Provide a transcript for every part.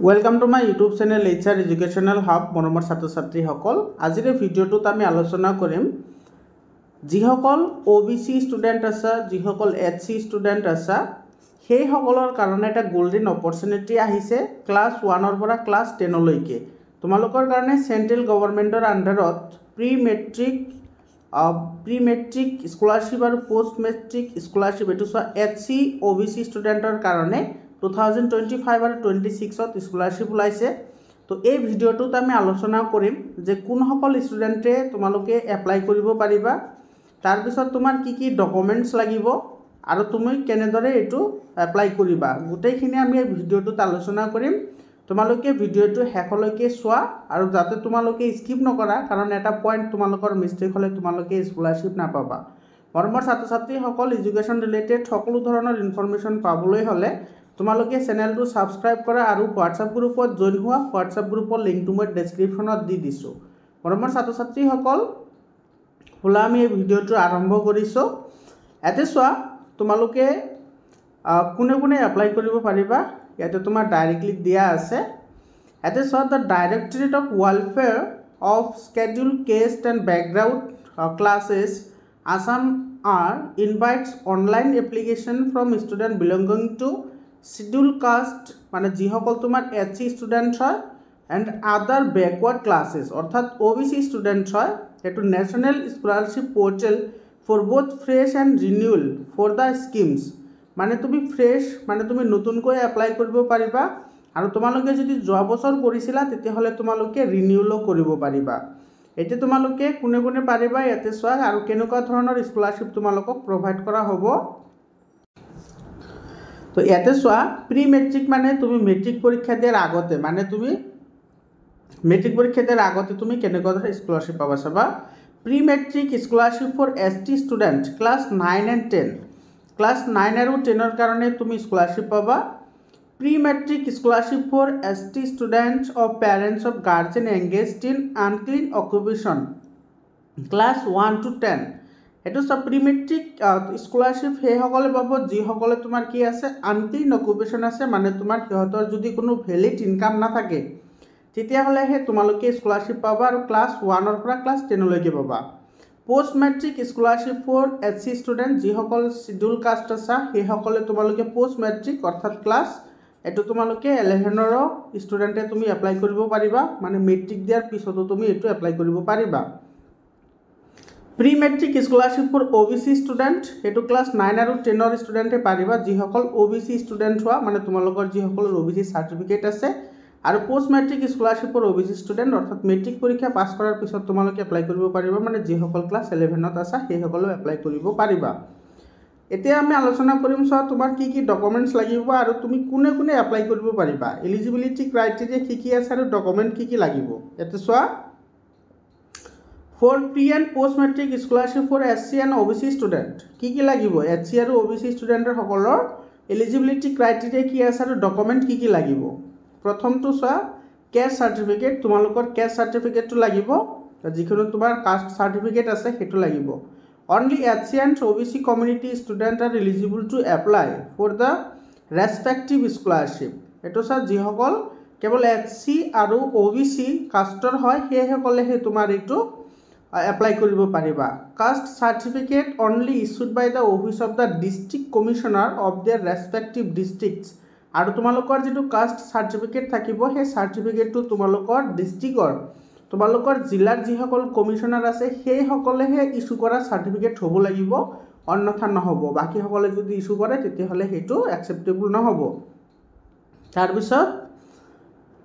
Welcome to my YouTube channel HR educational hub मरমৰ ছাত্ৰ ছাত্ৰীসকল আজিৰ ভিডিঅ'টোত আমি আলোচনা কৰিম যিসকল OBC ষ্টুডেন্ট আছে যিসকল HC ষ্টুডেন্ট আছে সেই সকলৰ কাৰণে এটা গোল্ডেন অপৰচুনিটি আহিছে ক্লাস 1 ৰ পৰা ক্লাস 10 লৈকে তোমালোকৰ কাৰণে সেন্ট্ৰেল গভৰ্ণমেণ্টৰ আন্ডাৰত প্ৰি মেট্ৰিক স্কলাৰশিপ আৰু পোষ্ট মেট্ৰিক স্কলাৰশিপ এটো HC OBC ষ্টুডেন্টৰ কাৰণে 2025 আৰু 26ত স্কলাৰশিপ ওলাইছে তো এই ভিডিঅ'টোত আমি আলোচনা কৰিম যে কোন সকল ষ্টুডেন্টে তোমালোকে এপ্লাই কৰিব পাৰিবা তাৰ পিছত তোমাৰ কি কি ডকুমেন্টস লাগিব আৰু তুমি কেনেদৰে এটো এপ্লাই কৰিবা গোটেইখিনি আমি এই ভিডিঅ'টোত আলোচনা কৰিম তোমালোকে ভিডিঅ'টো শেষলৈকে চোৱা আৰু যাতে তোমালোকে স্কিপ নকৰা কাৰণ এটা পইণ্ট তোমালোকৰ মিস্টেক হলে তোমালোকে স্কলাৰশিপ নাপাবা মৰমৰ ছাত্ৰ ছাত্ৰীসকল এডুকেশ্যন ৰিলেটেড সকলো ধৰণৰ ইনফৰমেশন পাবলৈ হলে তোমালোকে চেনেলটো সাবস্ক্ৰাইব কৰা আৰু WhatsApp গ্ৰুপত জয়েন হোৱা WhatsApp গ্ৰুপৰ লিংকটো মই ডেসক্ৰিপচনত দি দিছো মৰমৰ ছাত্ৰ ছাত্ৰীসকল হলা আমি এই ভিডিঅ'টো আৰম্ভ কৰিছো এতে চোৱা তোমালোকে কোনে কোনে এপ্লাই কৰিব পাৰিবা ইয়াতে তোমাৰ ডাইৰেক্টলি দিয়া আছে এতে চোৱা the directorate of welfare of scheduled caste and background classes Assam are invites online application from student belonging to schedule caste মানে যিসকল তোমাৰ HC স্টুডেন্ট হয় and other backward classes অর্থাৎ OBC স্টুডেন্ট হয় এটো national scholarship portal for both fresh and renewal for the schemes মানে তুমি fresh মানে তুমি নতুনকৈ এপ্লাই কৰিব পাৰিবা আৰু তোমালোকে যদি যোৱা বছৰ কৰিছিলা তেতিয়া হলে তোমালোকে ৰিনিউলো কৰিব পাৰিবা এতে তোমালোকে কোনে কোনে পাৰিবা ইয়াতে চোৱা আৰু কেনেকুৱা ধৰণৰ স্কলাৰশিপ তোমালোকক প্ৰভাইড কৰা হ'ব তো ইয়াতে চোৱা প্ৰি মেট্ৰিক মানে তুমি মেট্ৰিক পৰীক্ষা দিয়াৰ আগতে মানে তুমি মেট্ৰিক পৰীক্ষা দিয়াৰ আগতে তুমি কেনেকুৱা ধৰণৰ স্কলাৰশিপ পাবা চাবা pre matric scholarship for ST student class 9 and 10 class 9 আৰু 10 ৰ কাৰণে তুমি স্কলাৰশিপ পাবা pre matric scholarship for ST students of parents of guardian engaged in unclean occupation class 1 to 10 এটো সব প্ৰি মেট্ৰিক স্কলাৰশিপ হে সকলে পাব যি সকলে তোমাৰ কি আছে আনক্লিন অকুপেশন আছে মানে তোমাৰ সিহঁতৰ যদি কোনো ভ্যালিড ইনকাম না থাকে তেতিয়া হলে হে তোমালোকে স্কলাৰশিপ পাবা আৰু ক্লাস 1 ৰ পৰা ক্লাস 10 লৈকে পাবা post matric scholarship for HC student যি সকল শিডিউল কাষ্ট আছে হে সকলে তোমালোকে পোষ্ট মেট্ৰিক অৰ্থাৎ ক্লাস এটো তোমালোকে 11 ৰ ষ্টুডেন্টে তুমি এপ্লাই কৰিব পাৰিবা মানে মেট্ৰিক দিয়াৰ পিছতো তুমি এটো এপ্লাই কৰিব পাৰিবা pre matric scholarship for OBC student এটো ক্লাস 9 আৰু 10 ৰ ষ্টুডেন্টে পাৰিবা যি সকল OBC ষ্টুডেন্ট হোৱা মানে তোমালোকৰ যি সকল OBC সাৰ্টিফিকেট আছে আৰু post matric scholarship for OBC student অৰ্থাৎ মেট্ৰিক পৰীক্ষা পাছ কৰাৰ পিছত তোমালোকে এপ্লাই কৰিব পাৰিবা মানে যি সকল ক্লাস 11ত আছে সেই সকলে এপ্লাই কৰিব পাৰিবা এতিয়া আমি আলোচনা কৰিম সব তোমাৰ কি কি ডকুমেন্টস লাগিব আৰু তুমি কোনে কোনে এপ্লাই কৰিব পাৰিবা এলিজিবিলিটি ক্ৰাইটেৰিয়া কি আছে আৰু ডকুমেন্ট কি লাগিব এতে চোৱা for pre and post matric scholarship for SC and OBC student কি লাগিব HC আৰু OBC ষ্টুডেন্টৰ সকলৰ এলিজিবিলিটি ক্ৰাইটেৰিয়া কি আছে আৰু ডকুমেন্ট কি লাগিব প্ৰথমটো চোৱা কেষ্ট সাৰ্টিফিকেট তোমালোকৰ কেষ্ট সাৰ্টিফিকেটটো লাগিব যিকোনো তোমাৰ কাষ্ট সাৰ্টিফিকেট আছে হেতু লাগিব Only HC and OBC community students are eligible to apply for the respective scholarship. এটো সা যিসকল কেৱল HC আৰু OBC কাষ্টৰ হয় সেই সকলে হে তোমাৰ এটো এপ্লাই কৰিব পাৰিবা caste certificate only issued by the office of the district commissioner of their respective districts আৰু তোমালোকৰ যেটো কাষ্ট সাৰ্টিফিকেট থাকিব সেই সাৰ্টিফিকেটটো তোমালোকৰ ডিস্ট্ৰিক্টৰ তোমালোকৰ জিলাৰ যি সকল কমিশনাৰ আছে সেই সকলেহে ইস্যু কৰা সাৰ্টিফিকেট হ'ব লাগিব অন্যথা নহব বাকি সকলে যদি ইস্যু কৰে তেতিয়া হলে হেতু একসেপ্টেবল নহব তাৰ পিছত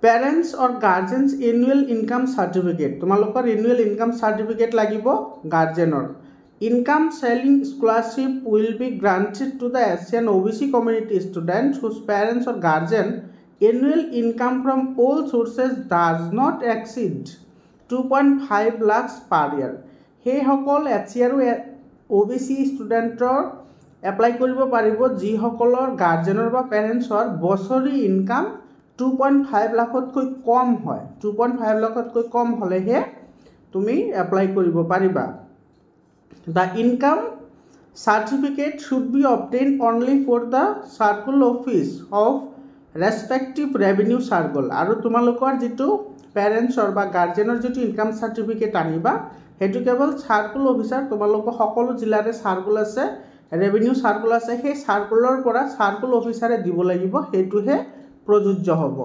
parents or guardians annual income certificate তোমালোকৰ এনুৱেল ইনকাম সাৰ্টিফিকেট লাগিব গাৰ্জিয়ানৰ income ceiling scholarship will be granted to the SC and OBC community students whose parents or guardian annual income from all sources does not exceed 2.5 lakhs per year হে সকল HC আৰু OBC ষ্টুডেন্টৰ apply কৰিব পাৰিব যি সকলৰ গাৰ্জিয়ানৰ বা পেৰেন্টছৰ বছৰি income 2.5 লাখতকৈ কম হয় 2.5 লাখতকৈ কম হলে হে তুমি এপ্লাই কৰিব পাৰিবা The income certificate should be obtained only for the circle office of respective revenue circle আৰু তোমালোকৰ যেটো পেৰেন্টছৰ বা গাৰ্জেনৰ যেটো ইনকাম সাৰ্টিফিকেট আনিবা হেতু কেৱল সাৰ্কল অফিচাৰ তোমালোকৰ সকলো জিলাৰে সাৰ্কল আছে ৰেভিনিউ সাৰ্কল আছে সেই সাৰ্কলৰ পৰা সাৰ্কল অফিচাৰে দিব লাগিব হেতুহে প্ৰযোজ্য হ'ব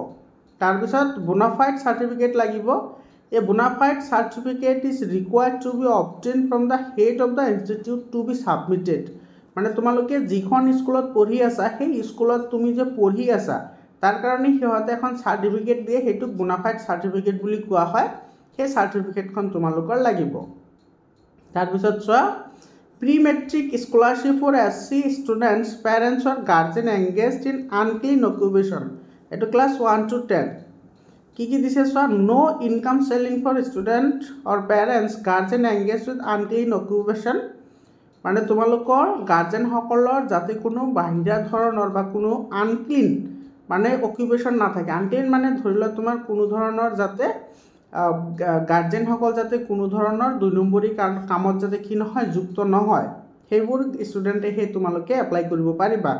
তাৰ পিছত বোনাফাইড সাৰ্টিফিকেট লাগিব A bona fide certificate is required to be obtained from the head of the institute to be submitted. মানে তোমালোকে যিখন স্কুলত পঢ়ি আছা সেই স্কুলত তুমি যে পঢ়ি আছা তাৰ কাৰণে সিহঁতে এখন সাৰ্টিফিকেট দিয়ে হেতু bona fide certificate বুলি কোৱা হয় সেই সাৰ্টিফিকেটখন তোমালোকৰ লাগিব তাৰ পিছত চোৱা pre matric scholarship for SC students parents or guardian engaged in unclean occupation এটো ক্লাস 1 to 10 কি দিছে so no income ceiling for student or parents guardian engaged with unclean occupation মানে তোমালোকৰ গাৰ্জেন সকলৰ যাতে কোনো বাহিৰা ধৰণৰ বা কোনো আনক্লিন মানে অকুপেশন না থাকে আনক্লিন মানে ধৰিলা তোমাৰ কোনো ধৰণৰ যাতে গাৰ্জেন সকল যাতে কোনো ধৰণৰ দুই নম্বৰী কামত যাতে কি নহয় যুক্ত নহয় সেইবোৰ স্টুডেন্টে হে তোমালোকে এপ্লাই কৰিব পাৰিবা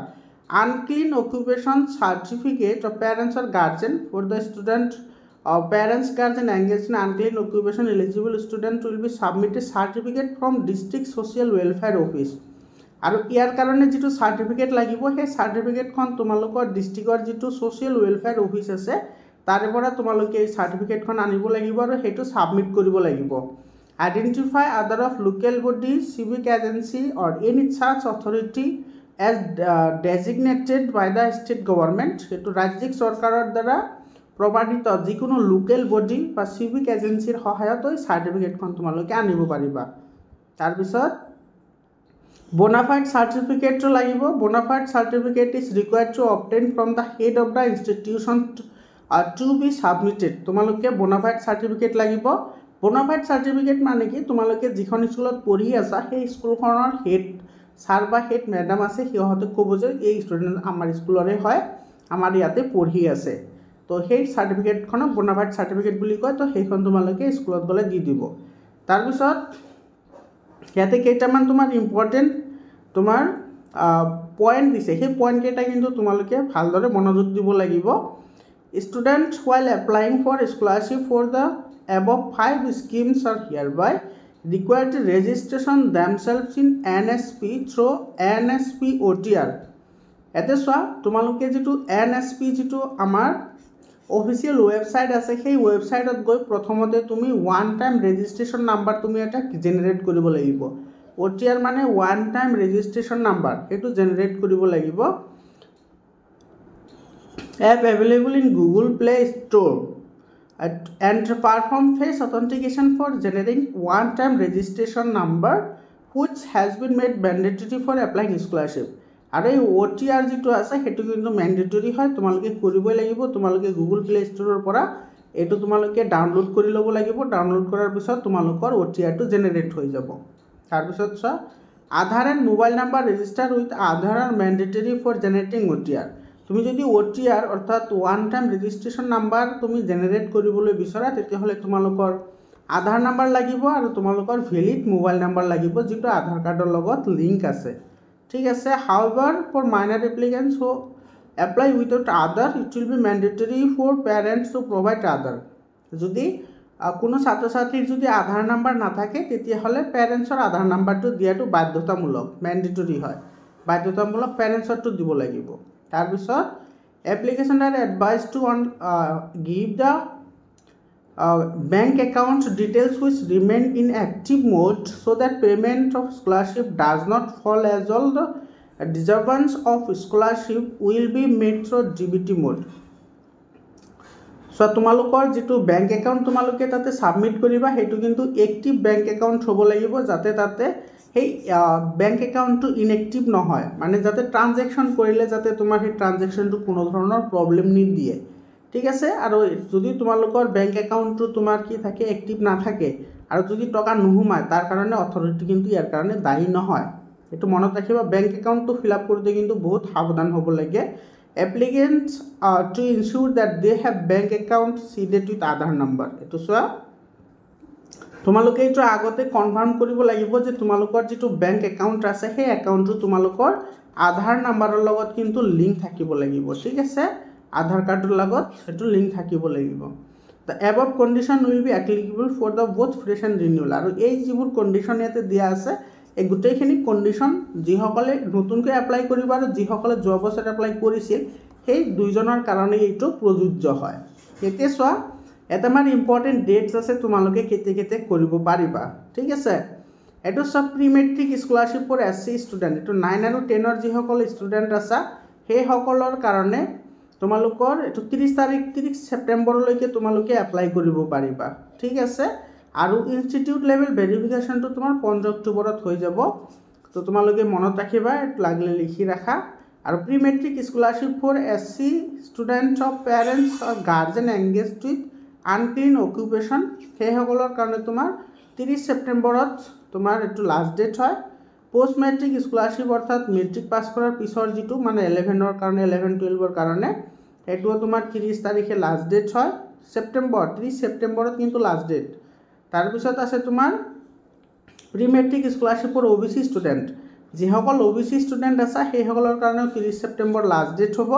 unclean occupation certificate of parents or guardian for the student or parents guardian engaged in unclean occupation eligible student will be submitted certificate from district social welfare office আৰু ইয়াৰ কাৰণে যেটো সাৰ্টিফিকেট লাগিব সেই সাৰ্টিফিকেটখন তোমালোকৰ ডিস্ট্ৰিক্টৰ যেটো social welfare office আছে তাৰে পৰা তোমালোকে এই সাৰ্টিফিকেটখন আনিব লাগিব আৰু হেতু সাবমিট কৰিব লাগিব identify other of local body civic agency or any such authority as designated by the state government এটো ৰাজ্যিক সৰকাৰৰ দ্বাৰা প্ৰভাৱিত যিকোনো লোকেল বডি বা সিভিক এজেন্সিৰ সহায়ত এই সাৰ্টিফিকেটখন তোমালোকে আনিব পাৰিবা তাৰ পিছত বোনাফাইড সাৰ্টিফিকেট লাগিব bonafide certificate is required to obtain from the head of the institution to be submitted তোমালোকে বোনাফাইড সাৰ্টিফিকেট লাগিব বোনাফাইড সাৰ্টিফিকেট মানে কি তোমালোকে যিখন স্কুলত পঢ়ি আছা সেই স্কুলখনৰ হেড স্যার বা হেড ম্যাডাম আছে সিহঁতে ক'ব যে এই স্টুডেন্ট আমাৰ স্কুলৰে হয় আমাৰ ইয়াতে পঢ়ি আছে তো সেই সাৰ্টিফিকেটখনক বোনাফাইড সাৰ্টিফিকেট বুলি কয় তো সেইখন তোমালোকে স্কুলত গলে দি দিব তাৰ পিছত ইয়াতে কেইটামান তোমাৰ ইম্পৰ্টেন্ট তোমাৰ পয়েন্ট দিছে সেই পয়েন্ট কেইটা কিন্তু তোমালোকে ভালদৰে মনোযোগ দিব লাগিব student while applying for scholarship for the above 5 schemes are hereby required to registration themselves in NSP through NSP OTR এতে সোয়া তোমালোকে যেটো NSP যেটো আমাৰ অফিশিয়াল ওয়েবসাইট আছে সেই ওয়েবসাইটত গৈ প্ৰথমতে তুমি ওয়ান টাইম ৰেজিষ্ট্ৰেচন নাম্বাৰ তুমি এটা জেনাৰেট কৰিব লাগিব OTR মানে ওয়ান টাইম ৰেজিষ্ট্ৰেচন নাম্বাৰ এটো জেনাৰেট কৰিব লাগিব app available in Google Play Store and perform face authentication for generating one-time registration number which has been made mandatory for applying scholarship আৰু এই OTR যেটো আছে হেতু কিন্তু ম্যান্ডেটৰি হয় তোমালোকে কৰিবই লাগিব তোমালোকে Google Play Store পৰা এটো তোমালোকে ডাউনলোড কৰি লব লাগিব ডাউনলোড কৰাৰ পিছত তোমালোকৰ OTR টো জেনাৰেট হৈ যাব তাৰ পিছত ছ Aadhaar and mobile number register with Aadhaar are mandatory for generating OTR তুমি যদি OTR অৰ্থাৎ ওয়ান টাইম ৰেজিষ্ট্ৰেচন নাম্বাৰ তুমি জেনাৰেট কৰিবলৈ বিচৰা তেতিয়া হলে তোমালোকৰ আধাৰ নাম্বাৰ লাগিব আৰু তোমালোকৰ ভ্যালিড মোবাইল নাম্বাৰ লাগিব যেটো আধাৰ কাৰ্ডৰ লগত লিংক আছে ঠিক আছে however for minor applicants who apply without other it will be mandatory for parents to provide other যদি কোনো ছাত্ৰ ছাত্ৰীৰ যদি আধাৰ নাম্বাৰ না থাকে তেতিয়া হলে প্যাৰেন্টছৰ আধাৰ নাম্বাৰটো দিয়াটো বাধ্যতামূলক ম্যান্ডেটৰি হয় বাধ্যতামূলক প্যাৰেন্টছৰটো দিব লাগিব তাৰ পিছত application are advised to give the bank account details which remain in active mode so that payment of scholarship does not fall as all the disbursement of scholarship will be made through DBT mode so তোমালোকৰ যেটো bank account তোমালোকে তাতে submit কৰিবা হেতু কিন্তু active bank account হ'ব লাগিব যাতে তাতে সেই ব্যাংক একাউন্টটো ইনএক্টিভ নহয় মানে যাতে ট্রানজাকশন কৰিলে যাতে তোমাৰ সেই ট্ৰানজাকশনটো কোনো ধৰণৰ প্ৰবলেম নিদিয়ে ঠিক আছে আৰু যদি তোমালোকৰ ব্যাংক একাউন্টটো তোমাৰ কি থাকে এক্টিভ না থাকে আৰু যদি টকা নোহুমায় তাৰ কাৰণে অথৰিটি কিন্তু ইয়াৰ কাৰণে দায়ী নহয় এটো মনত ৰাখিবা ব্যাংক একাউন্টটো ফিল আপ কৰোতে কিন্তু বহুত সাৱধান হ'ব লাগে applicants to ensure that they have bank account seeded with Aadhaar number এটো সোয়া তোমালোকে এটো আগতে কনফার্ম কৰিব লাগিব যে তোমালোকৰ যেটো ব্যাংক একাউন্ট আছে সেই একাউন্টটো তোমালোকৰ আধাৰ নাম্বাৰৰ লগত কিন্তু লিংক থাকিব লাগিব ঠিক আছে আধাৰ কাৰ্ডৰ লগত সেইটো লিংক থাকিব লাগিব the above condition will be applicable for the both fresh and renewal আৰু এই যিবোৰ কণ্ডিশ্যন ইয়াতে দিয়া আছে এই গোটেইখিনি কণ্ডিশ্যন যিসকলে নতুনকৈ এপ্লাই কৰিব আৰু যিসকলে যোৱা বছৰ এপ্লাই কৰিছিল সেই দুইজনৰ কাৰণে এইটো প্ৰযোজ্য হয় এতিয়া চোৱা এটা মান ইম্পৰ্টেণ্ট ডেটছ আছে তোমালোকে কেতিয়া কৰিব পাৰিবা ঠিক আছে এইটো সব pre matric scholarship for SC student এইটো 9 আৰু 10 যিসকল ষ্টুডেণ্ট আছে সেইসকলৰ কাৰণে তোমালোকৰ এইটো 30 ছেপ্টেম্বৰলৈকে তোমালোকে এপ্লাই কৰিব পাৰিবা ঠিক আছে আৰু ইনষ্টিটিউট লেভেল ভেৰিফিকেশ্যনটো তোমাৰ 5 অক্টোবৰত হৈ যাব তো তোমালোকে মনত ৰাখিবা লাগিলে লিখি ৰাখা আৰু pre matric scholarship for SC students of parents or guardian engaged with unclean occupation সেইসকলৰ কাৰণে তোমাৰ 30 ছেপ্টেম্বৰত তোমাৰ এইটো লাষ্ট ডেট হয় পোষ্ট মেট্ৰিক স্কলাৰশ্বিপ অৰ্থাৎ মেট্ৰিক পাছ কৰাৰ পিছৰ যিটো মানে 11ৰ কাৰণে 11-12ৰ কাৰণে এইটো তোমাৰ 30 তাৰিখে লাষ্ট ডেট হয় ছেপ্টেম্বৰ 30 ছেপ্টেম্বৰত কিন্তু লাষ্ট ডেট তাৰপিছত আছে তোমাৰ pre matric scholarship for OBC student যিসকল OBC ষ্টুডেণ্ট আছে সেইসকলৰ কাৰণেও 30 ছেপ্টেম্বৰ লাষ্ট ডেট হ'ব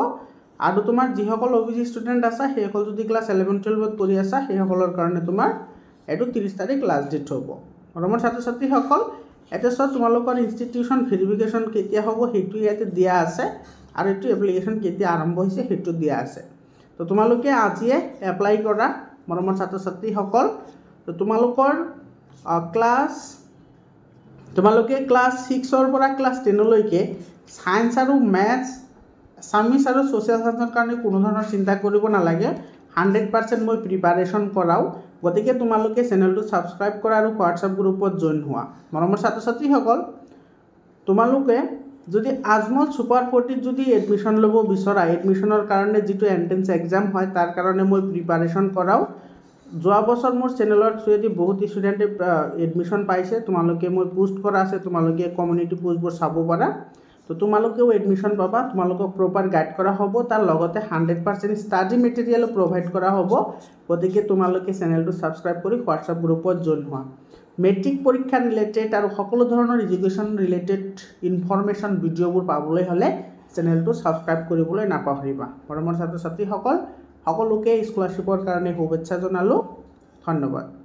আৰু তোমাৰ যিসকল OBC ষ্টুডেণ্ট আছে সেইসকল যদি ক্লাছ 11-12ত পঢ়ি আছে সেইসকলৰ কাৰণে তোমাৰ এইটো 30 তাৰিখ লাষ্ট ডেট হ'ব মৰমৰ ছাত্ৰ ছাত্ৰীসকল এটা সব তোমালোকৰ ইনষ্টিটিউশন ভেৰিফিকেশ্যন কেতিয়া হ'ব সেইটো ইয়াতে দিয়া আছে আৰু এইটো এপ্লিকেশ্যন কেতিয়া আৰম্ভ হৈছে সেইটো দিয়া আছে তো তোমালোকে আজিয়ে এপ্লাই কৰা মৰমৰ ছাত্ৰ ছাত্ৰীসকল তো তোমালোকৰ ক্লাছ 6 পৰা ক্লাছ 10 লৈকে সায়েন্স আৰু ম্যাথছ সামিস আৰু সোশ্যাল সায়েন্সৰ কাৰণে কোনো ধৰণৰ চিন্তা কৰিব নালাগে 100% মই প্ৰিপাৰেচন কৰাও গতিকে তোমালোকে চেনেলটো সাবস্ক্ৰাইব কৰা আৰু হোৱাটছআপ গ্ৰুপত জয়েন হোৱা মৰমৰ ছাত্ৰ ছাত্ৰীসকল তোমালোকে যদি আজমল সুপাৰ 40 যদি এডমিশন ল'ব বিচৰা এডমিশনৰ কাৰণে যেটো এন্ট্ৰেন্স এক্সাম হয় তাৰ কাৰণে মই প্ৰিপাৰেচন কৰাও যোৱা বছৰ মোৰ চেনেলৰ থ্ৰুদি বহুত ষ্টুডেন্টে এডমিশন পাইছে তোমালোকে মই পোষ্ট কৰা আছে তোমালোকে কমিউনিটি পোষ্টবোৰ চাব পাৰা তো তোমালোকেও এডমিশন পাবা তোমালোকক প্ৰপাৰ গাইড কৰা হ'ব তাৰ লগতে 100% ষ্টাডি মেটেৰিয়েল প্ৰভাইড কৰা হ'ব গতিকে তোমালোকে চেনেলটো সাবস্ক্ৰাইব কৰি হোৱাটছআপ গ্ৰুপত জয়েন হোৱা মেট্ৰিক পৰীক্ষা ৰিলেটেড আৰু সকলো ধৰণৰ এডুকেশ্যন ৰিলেটেড ইনফৰমেশ্যন ভিডিঅ'বোৰ পাবলৈ হলে চেনেলটো সাবস্ক্ৰাইব কৰিবলৈ নাপাহৰিবা মৰমৰ ছাত্ৰ ছাত্ৰীসকল সকলোকে স্কলাৰশ্বিপৰ কাৰণে শুভেচ্ছা জনালো ধন্যবাদ